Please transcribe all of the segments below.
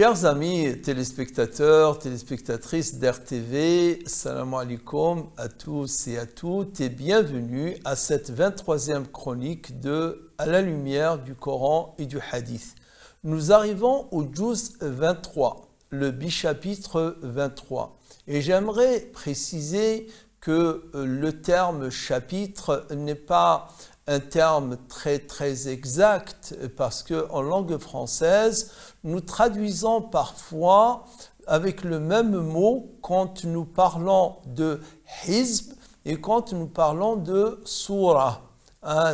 Chers amis téléspectateurs, téléspectatrices d'RTV, salam alaikum à tous et à toutes et bienvenue à cette 23e chronique de À la lumière du Coran et du Hadith. Nous arrivons au Juz 23, le bichapitre 23. Et j'aimerais préciser que le terme chapitre n'est pas un terme très exact parce qu'en langue française, nous traduisons parfois avec le même mot quand nous parlons de hizb et quand nous parlons de surah.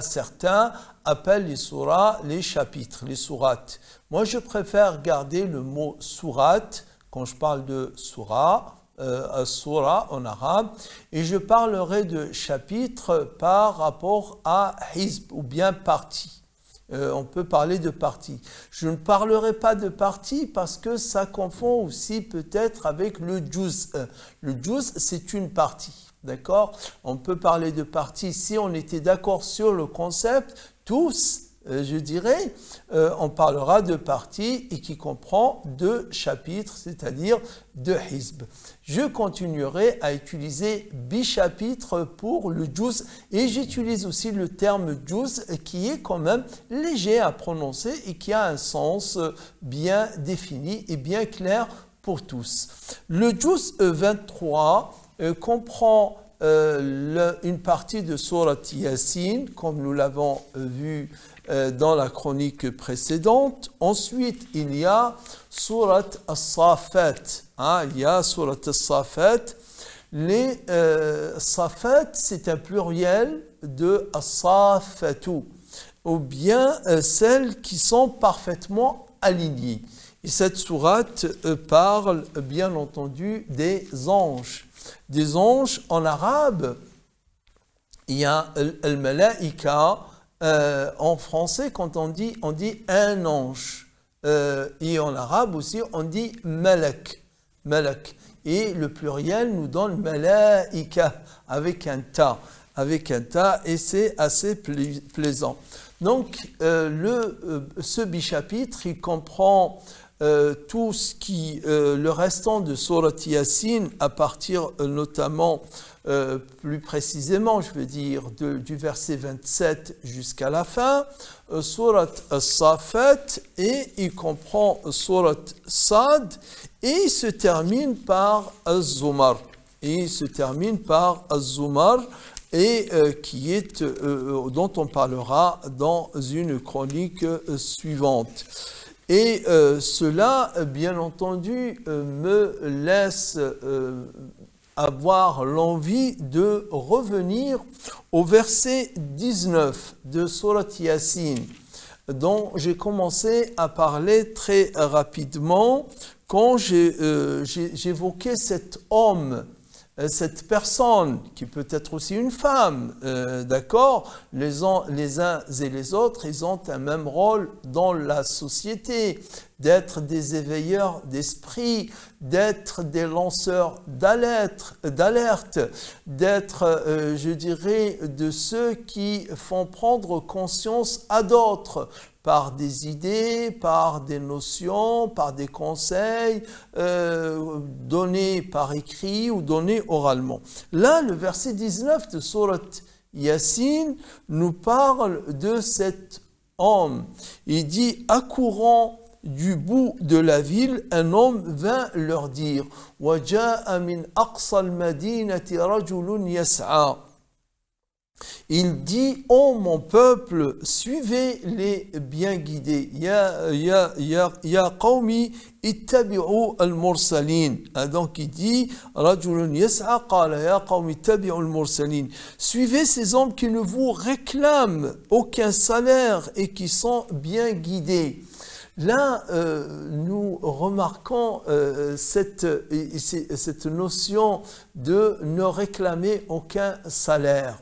Certains appellent les surahs les chapitres, les sourates. Moi, je préfère garder le mot surat quand je parle de surah, surah en arabe, et je parlerai de chapitre par rapport à hizb ou bien partie. On peut parler de partie. Je ne parlerai pas de partie parce que ça confond aussi peut-être avec le juz. Le juz, c'est une partie. D'accord? On peut parler de partie si on était d'accord sur le concept, tous, je dirais, on parlera de partie et qui comprend deux chapitres, c'est-à-dire deux hizb. Je continuerai à utiliser bichapitre pour le juz et j'utilise aussi le terme juz qui est quand même léger à prononcer et qui a un sens bien défini et bien clair pour tous. Le juz 23 comprend une partie de Surat Yasin, comme nous l'avons vu dans la chronique précédente. Ensuite, il y a Surat As-Safat. Il y a Surat As-Safat. Les Safat, c'est un pluriel de As-Safatu, ou bien celles qui sont parfaitement alignées. Et cette sourate parle bien entendu des anges. Des anges en arabe, il y a al-malaika. En français, quand on dit un ange. Et en arabe aussi, on dit malak. Malak. Et le pluriel nous donne malaika avec un ta. Avec un ta, et c'est assez plaisant. Donc, ce bichapitre, il comprend tout ce qui, le restant de Surat Yasin, à partir notamment, plus précisément, je veux dire, du verset 27 jusqu'à la fin, Surat As-Safat, et il comprend Surat Sad, et il se termine par Az-Zumar. Et il se termine par Az-Zumar, et qui est, dont on parlera dans une chronique suivante. Et cela, bien entendu, me laisse avoir l'envie de revenir au verset 19 de Surat Yasin, dont j'ai commencé à parler très rapidement quand j'évoquais cet homme, cette personne, qui peut être aussi une femme, d'accord, les uns et les autres, ils ont un même rôle dans la société, d'être des éveilleurs d'esprit, d'être des lanceurs d'alerte, d'être, je dirais, de ceux qui font prendre conscience à d'autres, par des idées, par des notions, par des conseils donnés par écrit ou donnés oralement. Là, le verset 19 de Surat Yasin nous parle de cet homme. Il dit « Accourant du bout de la ville, un homme vint leur dire « Waja'a min aqsa al-madinati rajulun yas'a » Il dit, ô mon peuple, suivez les bien guidés. Ya qawmi ittabi'u al-mursalin. Donc il dit, rajulun yas'a qala ya qawmi ittabi'u al-mursalin. Suivez ces hommes qui ne vous réclament aucun salaire et qui sont bien guidés. Là, nous remarquons cette notion de ne réclamer aucun salaire.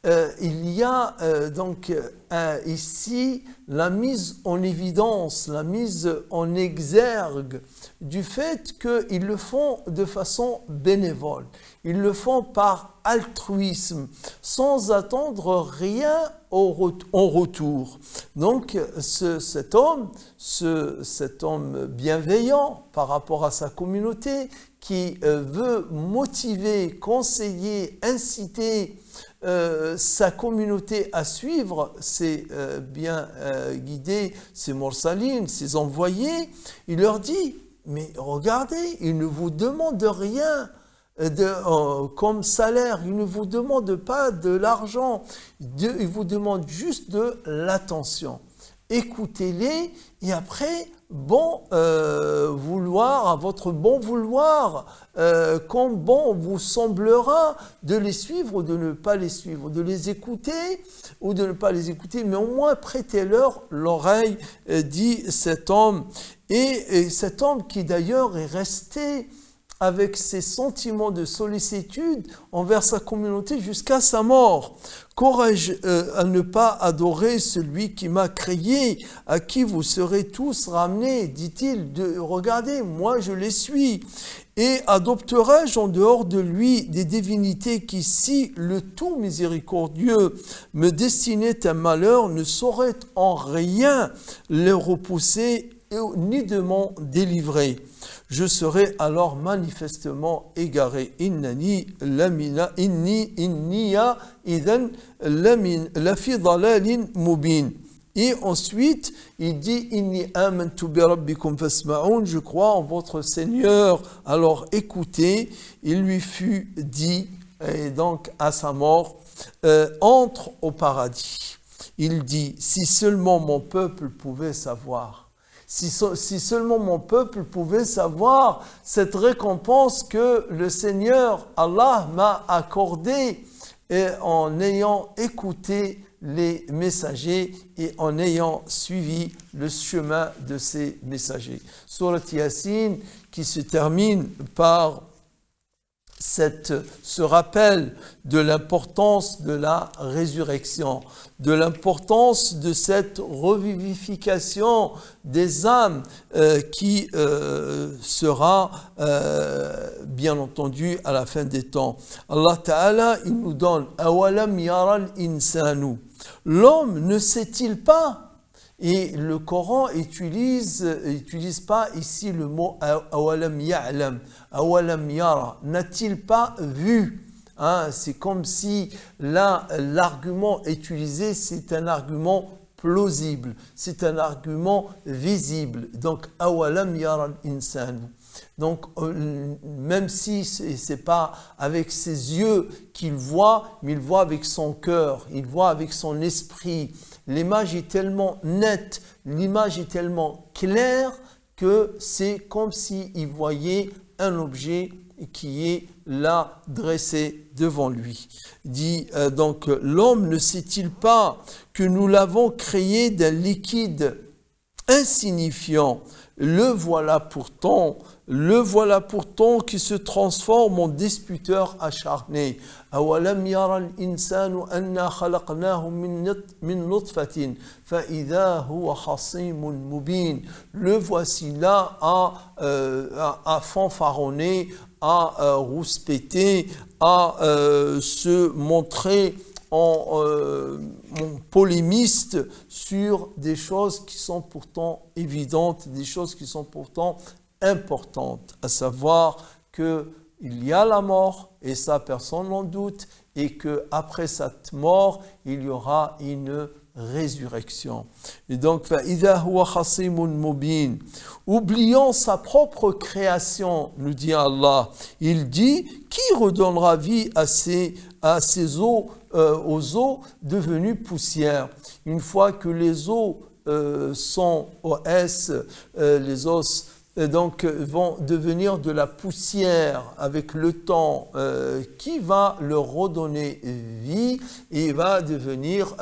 il y a donc ici la mise en évidence, la mise en exergue du fait qu'ils le font de façon bénévole. Ils le font par altruisme, sans attendre rien en retour. Donc cet homme bienveillant par rapport à sa communauté, qui veut motiver, conseiller, inciter sa communauté à suivre ses bien guidés, ses morsalines, ses envoyés, il leur dit, mais regardez, il ne vous demande rien comme salaire, il ne vous demande pas de l'argent, il vous demande juste de l'attention. Écoutez-les et après, à votre bon vouloir, comme bon vous semblera de les suivre ou de ne pas les suivre, de les écouter ou de ne pas les écouter, mais au moins prêtez-leur l'oreille, dit cet homme. Et cet homme qui d'ailleurs est resté avec ses sentiments de sollicitude envers sa communauté jusqu'à sa mort. Qu'aurais-je à ne pas adorer celui qui m'a créé, à qui vous serez tous ramenés, dit-il, regardez, moi je les suis. Et adopterai-je en dehors de lui des divinités qui, si le tout miséricordieux me destinait un malheur, ne saurait en rien les repousser ni de m'en délivrer. Je serai alors manifestement égaré. Innani inniya idhan lafi dalalin mubin. Et ensuite, il dit Inni amantu bi rabbikum fasma'un, je crois en votre Seigneur, alors écoutez. Il lui fut dit, et donc à sa mort, entre au paradis. Il dit, si seulement mon peuple pouvait savoir. Si seulement mon peuple pouvait savoir cette récompense que le Seigneur, Allah, m'a accordée en ayant écouté les messagers et en ayant suivi le chemin de ces messagers. Surat Yasin qui se termine par ce rappel de l'importance de la résurrection, de l'importance de cette revivification des âmes qui sera bien entendu à la fin des temps. Allah Ta'ala, il nous donne « Awalam yaral insanu » L'homme ne sait-il pas? Et le Coran utilise pas ici le mot awalam ya'lam, awalam yara, n'a-t-il pas vu? C'est comme si là l'argument utilisé, c'est un argument plausible, c'est un argument visible. Donc awalam yara al-insan. Donc même si c'est pas avec ses yeux qu'il voit, mais il voit avec son cœur, il voit avec son esprit. L'image est tellement nette, l'image est tellement claire que c'est comme s'il voyait un objet qui est là dressé devant lui. Dit donc, l'homme ne sait-il pas que nous l'avons créé d'un liquide insignifiant? Le voilà pourtant qui se transforme en disputeur acharné. Awalam yara al-insanu anna khalaqnahu min nutfatin fa idha huwa khasimun mubin. Le voici là à fanfaronner, à rouspéter, à se montrer en polémiste sur des choses qui sont pourtant évidentes, des choses qui sont pourtant importantes, à savoir qu'il y a la mort, et ça personne n'en doute, et qu'après cette mort, il y aura une résurrection. Et donc, فَإِذَا هُوَ خَصِيمٌ مُبِينٌ. Oubliant sa propre création, nous dit Allah, il dit, qui redonnera vie à ces os, aux os devenus poussière? Une fois que les os sont OS, les os donc vont devenir de la poussière avec le temps, qui va leur redonner vie et va devenir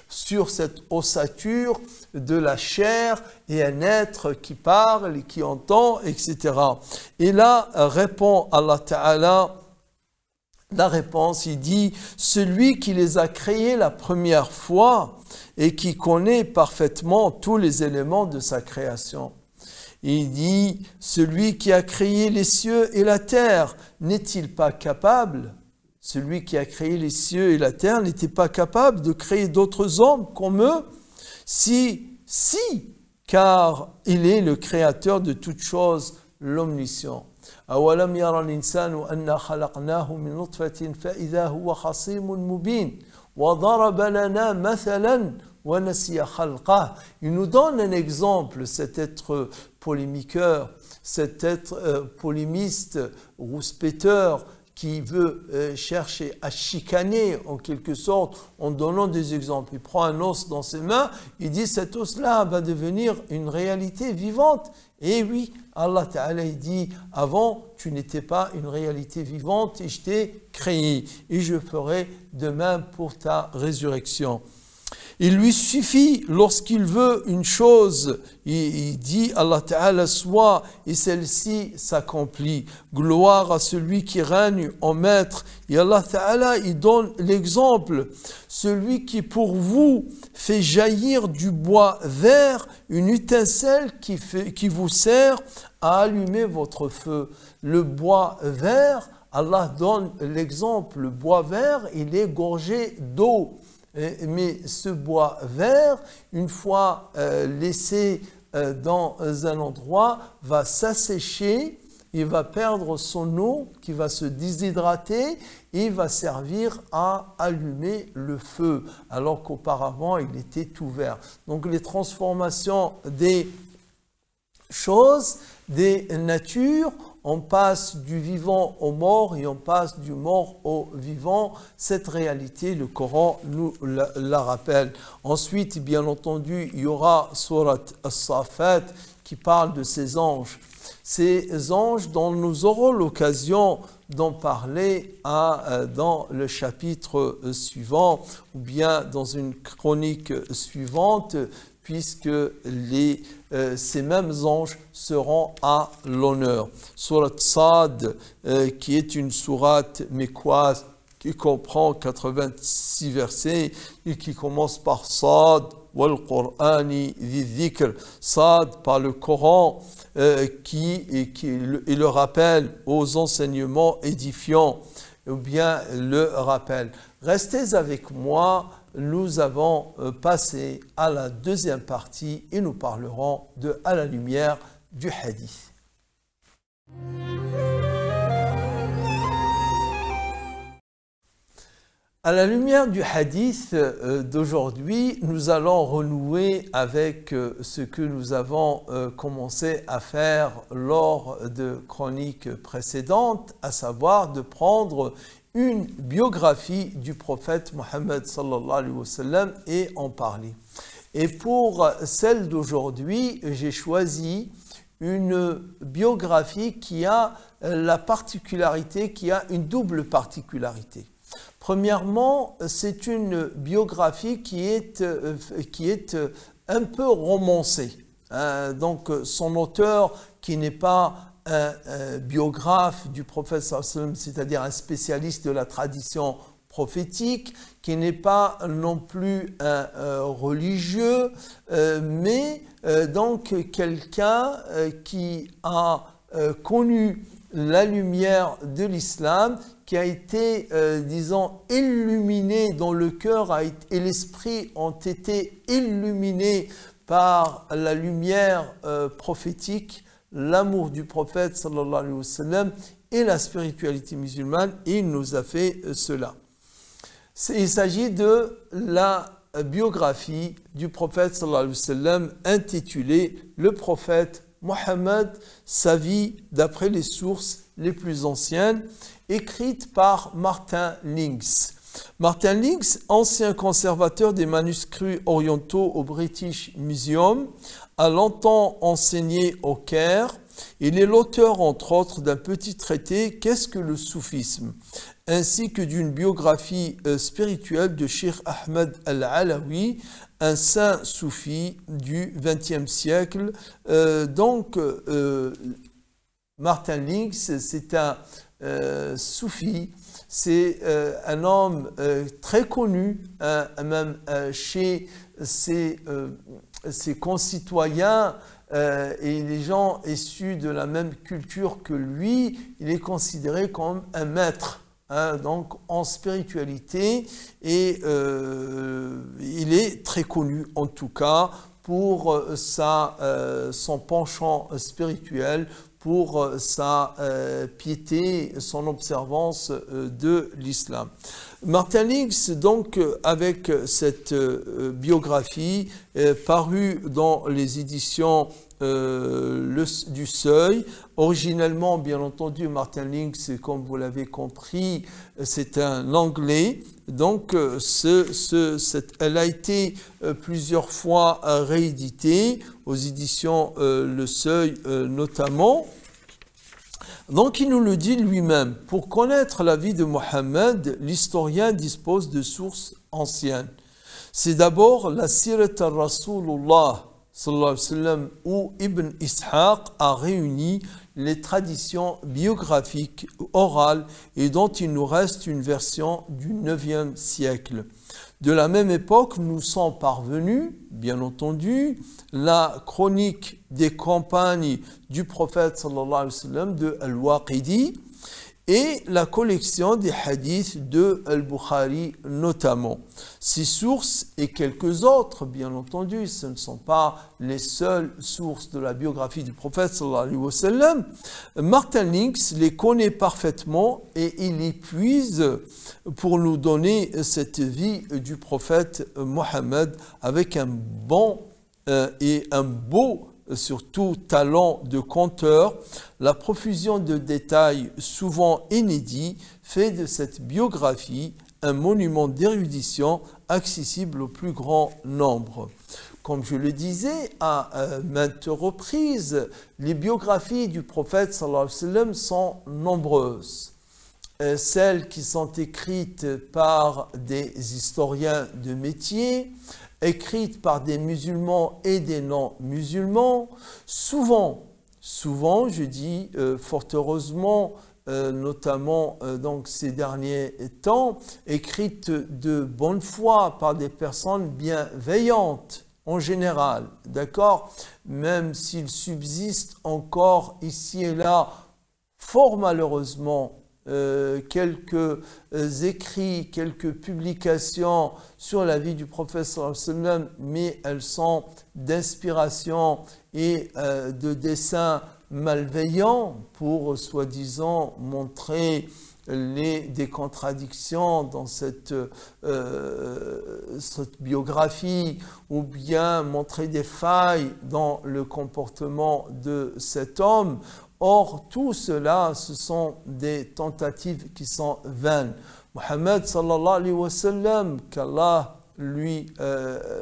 sur cette ossature de la chair et un être qui parle et qui entend, etc. Et là répond Allah Ta'ala La réponse, il dit, celui qui les a créés la première fois et qui connaît parfaitement tous les éléments de sa création. Il dit, celui qui a créé les cieux et la terre, n'est-il pas capable? Celui qui a créé les cieux et la terre n'était pas capable de créer d'autres hommes comme eux? Si, car il est le créateur de toutes choses, l'omniscient. أولم يرى الإنسان أنا خلقناه من نطفة فإذا هو خصيم مبين وضرب لنا مثلا ونسي خلقه. Il nous donne un exemple, cet être polémiqueur, cet être polémiste, rouspéteur, qui veut chercher à chicaner en quelque sorte en donnant des exemples. Il prend un os dans ses mains, il dit cet os-là va devenir une réalité vivante. Et oui, Allah Ta'ala il dit avant tu n'étais pas une réalité vivante et je t'ai créé et je ferai de même pour ta résurrection. Il lui suffit lorsqu'il veut une chose, il dit Allah Ta'ala soit et celle-ci s'accomplit. Gloire à celui qui règne en maître. Et Allah Ta'ala il donne l'exemple. Celui qui pour vous fait jaillir du bois vert une étincelle qui vous sert à allumer votre feu. Le bois vert, Allah donne l'exemple. Le bois vert, il est gorgé d'eau. Mais ce bois vert, une fois laissé dans un endroit, va s'assécher, il va perdre son eau, qui va se déshydrater et va servir à allumer le feu, alors qu'auparavant il était tout vert. Donc les transformations des choses, des natures, on passe du vivant au mort et on passe du mort au vivant. Cette réalité, le Coran nous la rappelle. Ensuite, bien entendu, il y aura Surat As-Safat qui parle de ces anges. Ces anges dont nous aurons l'occasion d'en parler dans le chapitre suivant ou bien dans une chronique suivante, puisque ces mêmes anges seront à l'honneur. Surat Sad, qui est une sourate mécoise qui comprend 86 versets et qui commence par Sad, wal Qur'ani dhi dhikr. Sad par le Coran qui est le rappel aux enseignements édifiants, ou bien le rappel. Restez avec moi. Nous avons passé à la deuxième partie et nous parlerons de À la lumière du hadith. À la lumière du hadith d'aujourd'hui, nous allons renouer avec ce que nous avons commencé à faire lors de chroniques précédentes, à savoir de prendre une biographie du prophète Mohammed sallallahu alayhi wa sallam et en parler. Et pour celle d'aujourd'hui, j'ai choisi une biographie qui a la particularité, qui a une double particularité. Premièrement, c'est une biographie qui est un peu romancée. Donc son auteur qui n'est pas un biographe du prophète sallallahu alayhi wa sallam, c'est-à-dire un spécialiste de la tradition prophétique, qui n'est pas non plus un religieux, mais donc quelqu'un qui a connu la lumière de l'islam, qui a été, disons, illuminé, dont le cœur et l'esprit ont été illuminés par la lumière prophétique, l'amour du prophète sallallahu alayhi wa sallam et la spiritualité musulmane, et il nous a fait cela. Il s'agit de la biographie du prophète sallallahu alayhi wa sallam intitulée « Le prophète Mohammed, sa vie d'après les sources les plus anciennes », écrite par Martin Links. Martin Links, ancien conservateur des manuscrits orientaux au British Museum, a longtemps enseigné au Caire. Il est l'auteur, entre autres, d'un petit traité « Qu'est-ce que le soufisme ?» ainsi que d'une biographie spirituelle de Cheikh Ahmed Al-Alawi, un saint soufi du XXe siècle. Martin Links, c'est un soufi c'est un homme très connu, même chez ses concitoyens et les gens issus de la même culture que lui. Il est considéré comme un maître, hein, donc en spiritualité, et il est très connu en tout cas pour son penchant spirituel, pour sa piété, son observance de l'islam. Martin Lings, donc, avec cette biographie parue dans les éditions du Seuil. Originellement, bien entendu, Martin Lings, comme vous l'avez compris, c'est un Anglais. Donc, elle a été plusieurs fois rééditée aux éditions Le Seuil notamment. Donc, il nous le dit lui-même. Pour connaître la vie de Mohammed, l'historien dispose de sources anciennes. C'est d'abord la Sirat al-Rasulullah, sallallahu alayhi wa sallam, où Ibn Ishaq a réuni les traditions biographiques orales et dont il nous reste une version du 9e siècle. De la même époque, nous sont parvenus, bien entendu, la chronique des campagnes du prophète sallallahu alayhi wa sallam de Al-Waqidi et la collection des hadiths de Al-Bukhari notamment. Ces sources et quelques autres, bien entendu, ce ne sont pas les seules sources de la biographie du prophète sallallahu alayhi wa sallam. Martin Lings les connaît parfaitement et il y puise pour nous donner cette vie du prophète Mohammed avec un bon et un beau surtout talent de conteur. La profusion de détails souvent inédits fait de cette biographie un monument d'érudition accessible au plus grand nombre. Comme je le disais à maintes reprises, les biographies du prophète sallallahu alayhi wa sallam sont nombreuses. Celles qui sont écrites par des historiens de métier, écrites par des musulmans et des non-musulmans, souvent, je dis fort heureusement, notamment donc ces derniers temps, écrites de bonne foi par des personnes bienveillantes en général, d'accord, même s'il subsiste encore ici et là, fort malheureusement, quelques écrits, quelques publications sur la vie du prophète sallallahu alayhi wa sallam, mais elles sont d'inspiration et de desseins malveillants pour soi-disant montrer des contradictions dans cette biographie ou bien montrer des failles dans le comportement de cet homme. Or, tout cela, ce sont des tentatives qui sont vaines. Mohammed sallallahu alayhi wa sallam, qu'Allah lui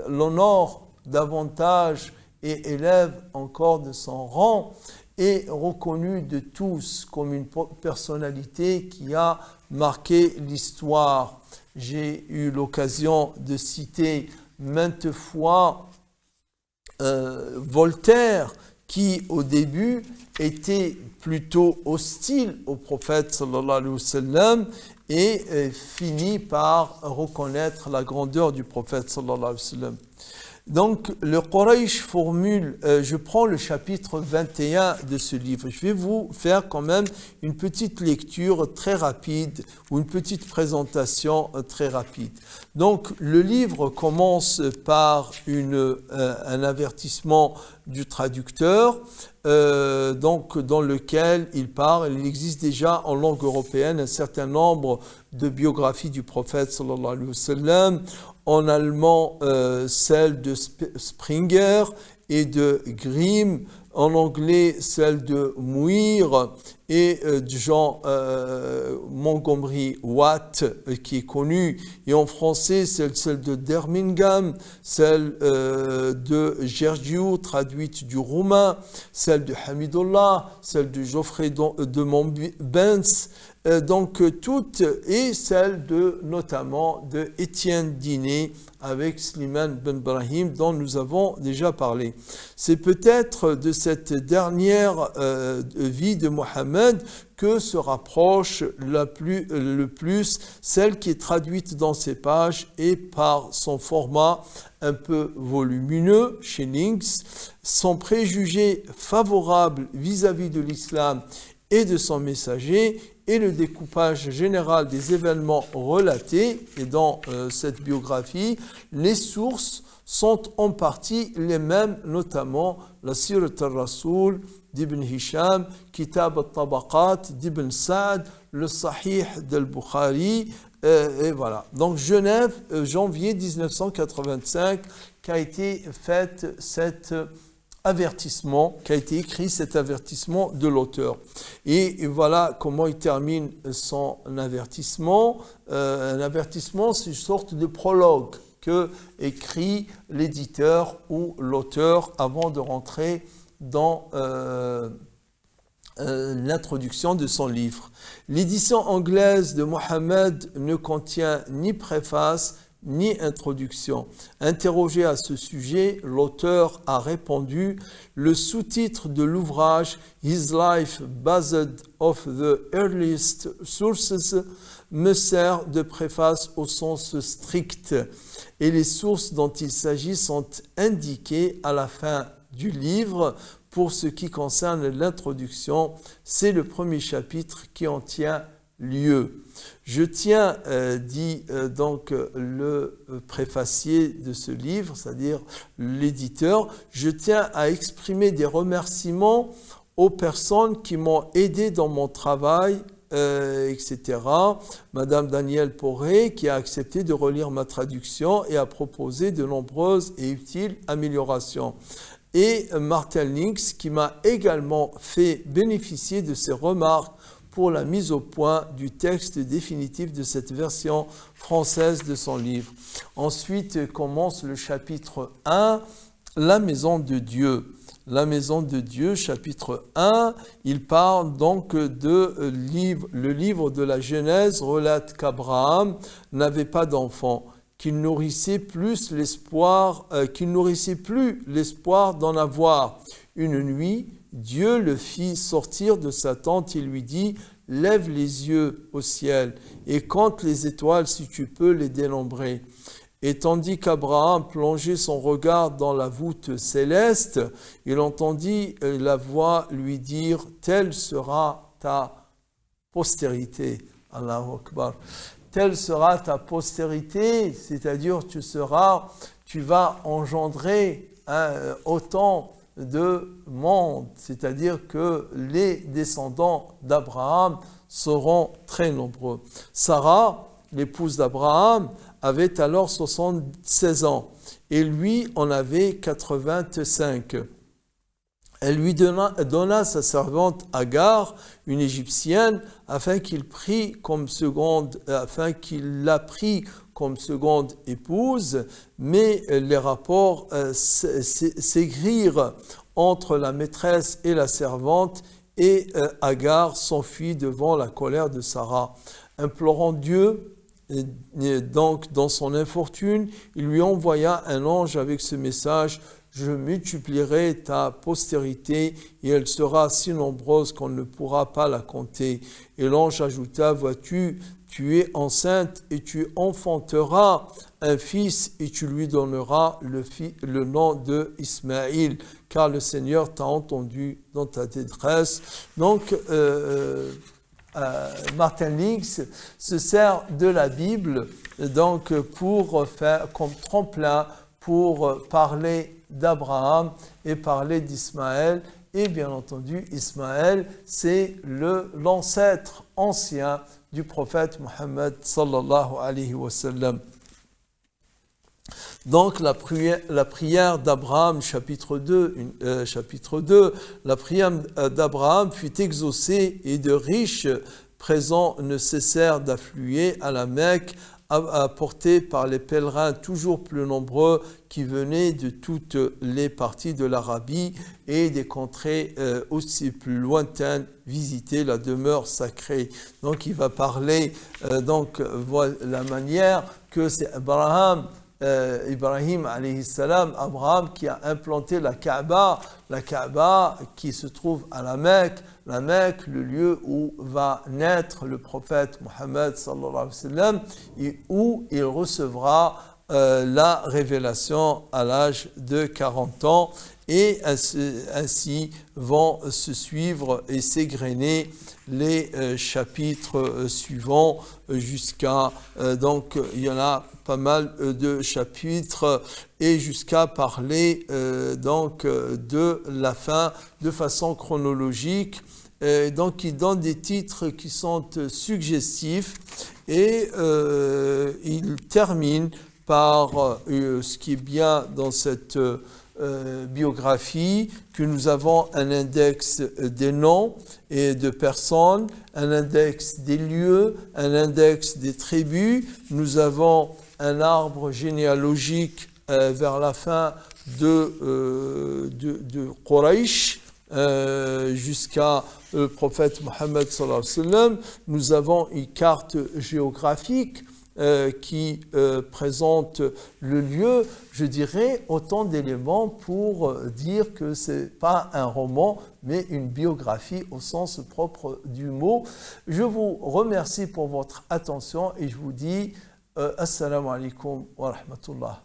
l'honore davantage et élève encore de son rang, est reconnu de tous comme une personnalité qui a marqué l'histoire. J'ai eu l'occasion de citer maintes fois Voltaire, qui au début était plutôt hostile au prophète sallallahu alayhi wa sallam et finit par reconnaître la grandeur du prophète sallallahu alayhi wa sallam. Donc le Quraysh formule, je prends le chapitre 21 de ce livre, je vais vous faire quand même une petite lecture très rapide ou une petite présentation très rapide. Donc le livre commence par un avertissement du traducteur, donc dans lequel il existe déjà en langue européenne un certain nombre de biographies du prophète sallallahu alayhi wa sallam, en allemand celle de Springer et de Grimm, en anglais celle de Muir et de Jean Montgomery Watt qui est connue, et en français celle de Dermingham, celle de Gergiou traduite du roumain, celle de Hamidullah, celle de Geoffrey de Montbens, donc toutes, et celle notamment de Étienne Diné avec Slimane Ben Brahim dont nous avons déjà parlé. C'est peut-être de cette dernière vie de Mohammed que se rapproche le plus celle qui est traduite dans ces pages et par son format un peu volumineux chez Links, son préjugé favorable vis-à-vis de l'islam et de son messager et le découpage général des événements relatés. Et dans cette biographie, les sources sont en partie les mêmes, notamment la Sirat al-Rasoul d'Ibn Hisham, Kitab al-Tabaqat d'Ibn Sa'd, le Sahih d'Al-Bukhari, et voilà. Donc Genève, janvier 1985, qu'a été fait cet avertissement, qu'a été écrit cet avertissement de l'auteur. Et voilà comment il termine son avertissement. Un avertissement, c'est une sorte de prologue que écrit l'éditeur ou l'auteur avant de rentrer dans l'introduction de son livre. L'édition anglaise de Mohammed ne contient ni préface ni introduction. Interrogé à ce sujet, l'auteur a répondu « Le sous-titre de l'ouvrage « His Life Based of the Earliest Sources » me sert de préface au sens strict et les sources dont il s'agit sont indiquées à la fin du livre. Pour ce qui concerne l'introduction, c'est le premier chapitre qui en tient lieu. Je tiens, dit donc le préfacier de ce livre, c'est-à-dire l'éditeur, je tiens à exprimer des remerciements aux personnes qui m'ont aidé dans mon travail, etc. Madame Danielle Poré, qui a accepté de relire ma traduction et a proposé de nombreuses et utiles améliorations. Et Martin Links, qui m'a également fait bénéficier de ses remarques pour la mise au point du texte définitif de cette version française de son livre. Ensuite commence le chapitre 1, La Maison de Dieu. La Maison de Dieu, chapitre 1, il parle donc de le livre de la Genèse relate qu'Abraham n'avait pas d'enfant, qu'il nourrissait plus l'espoir d'en avoir. Une nuit, Dieu le fit sortir de sa tente et lui dit « Lève les yeux au ciel et compte les étoiles si tu peux les dénombrer. » Et tandis qu'Abraham plongeait son regard dans la voûte céleste, il entendit la voix lui dire « Telle sera ta postérité. » Allahu Akbar. Telle sera ta postérité, c'est-à-dire tu vas engendrer autant de monde, c'est-à-dire que les descendants d'Abraham seront très nombreux. Sarah, l'épouse d'Abraham, avait alors 76 ans et lui en avait 85. Elle lui donna sa servante Agar, une Égyptienne, afin qu'il la prit comme seconde épouse, mais les rapports s'aigrirent entre la maîtresse et la servante, et Agar s'enfuit devant la colère de Sarah. Implorant Dieu, donc dans son infortune, il lui envoya un ange avec ce message: je multiplierai ta postérité et elle sera si nombreuse qu'on ne pourra pas la compter. Et l'ange ajouta: vois-tu, tu es enceinte et tu enfanteras un fils et tu lui donneras le nom de Ismaïl, car le Seigneur t'a entendu dans ta détresse. Donc, Martin Links se sert de la Bible donc pour faire comme tremplin pour parler d'Abraham et parler d'Ismaël. Et bien entendu, Ismaël, c'est l'ancêtre ancien du prophète Mohammed sallallahu alayhi wa sallam. Donc la prière d'Abraham, chapitre 2, la prière d'Abraham fut exaucée et de riches présents ne cessèrent d'affluer à la Mecque, apportés par les pèlerins toujours plus nombreux qui venaient de toutes les parties de l'Arabie et des contrées aussi plus lointaines visiter la demeure sacrée. Donc il va parler la manière que c'est Ibrahim alayhi salam, Abraham qui a implanté la Kaaba qui se trouve à la Mecque, la Mecque, le lieu où va naître le prophète Mohammed sallallahu alayhi wa sallam et où il recevra la révélation à l'âge de 40 ans. Et ainsi vont se suivre et s'égrener les chapitres suivants jusqu'à, donc il y en a pas mal de chapitres, et jusqu'à parler donc de la fin de façon chronologique. Donc il donne des titres qui sont suggestifs et il termine par ce qui est bien dans cette biographie, que nous avons un index des noms et de personnes, un index des lieux, un index des tribus. Nous avons un arbre généalogique vers la fin de Quraysh jusqu'à le prophète Mohammed sallallahu alayhi wa sallam. Nous avons une carte géographique qui présente le lieu. Je dirais autant d'éléments pour dire que ce n'est pas un roman, mais une biographie au sens propre du mot. Je vous remercie pour votre attention et je vous dis assalamu alaikum wa rahmatullah.